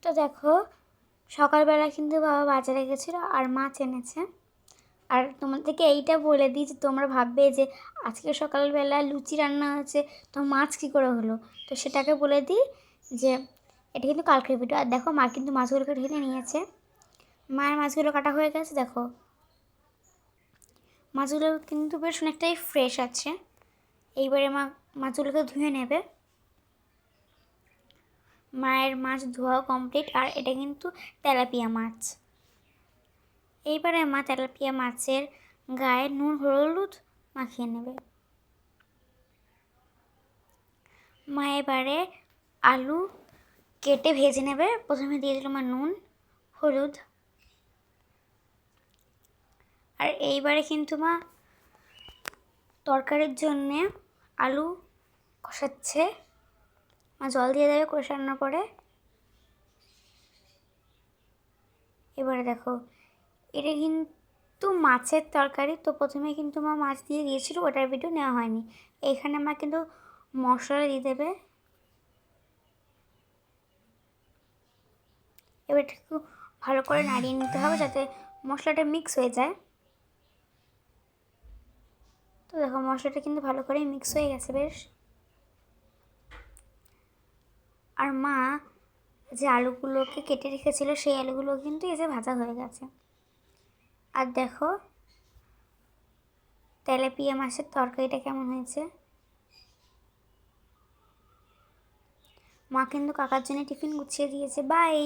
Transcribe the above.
তো দেখো সকালবেলা কিন্তু বাবা বাজারে গেছিলো আর মাছ এনেছে। আর তোমাদেরকে এইটা বলে দিই যে তোমরা ভাববে যে আজকে সকালবেলা লুচি রান্না হয়েছে, তো মাছ কী করে হলো। তো সেটাকে বলে দিই যে এটা কিন্তু কালকের ভিডিও। আর দেখো মা কিন্তু মাছগুলোকে ঢেলে নিয়েছে। মায়ের মাছগুলো কাটা হয়ে গেছে। দেখো মাছগুলো কিন্তু বেশ অনেকটাই ফ্রেশ আছে। এইবারে মা মাছগুলোকে ধুয়ে নেবে। মায়ের মাছ ধোয়া কমপ্লিট। আর এটা কিন্তু তেলাপিয়া মাছ। এইবারে মা তেলাপিয়া মাছের গায়ে নুন হলুদ মাখিয়ে নেবে। মা এবারে আলু কেটে ভেজে নেবে। প্রথমে দিয়ে দিল মা নুন হলুদ। আর এইবারে কিন্তু মা তরকারির জন্যে আলু কষাচ্ছে। মা জল দিয়ে দেবে কষানোর পরে। এবারে দেখো এটা কিন্তু মাছের তরকারি, তো প্রথমে কিন্তু মা মাছ দিয়ে দিয়েছিল, ওটার ভিডিও নেওয়া হয়নি। এখানে মা কিন্তু মশলা দিয়ে দেবে। এবার একটু ভালো করে নাড়িয়ে নিতে হবে যাতে মশলাটা মিক্স হয়ে যায়। তো দেখো মশলাটা কিন্তু ভালো করে মিক্স হয়ে গেছে বেশ। আর মা যে আলুগুলোকে কেটে রেখেছিল সেই আলুগুলো কিন্তু এই যে ভাজা হয়ে গেছে। আর দেখো তেলাপিয়া মাছের তরকারিটা কেমন হয়েছে। মা কিন্তু কাকার জন্য টিফিন গুছিয়ে দিয়েছে। বাই।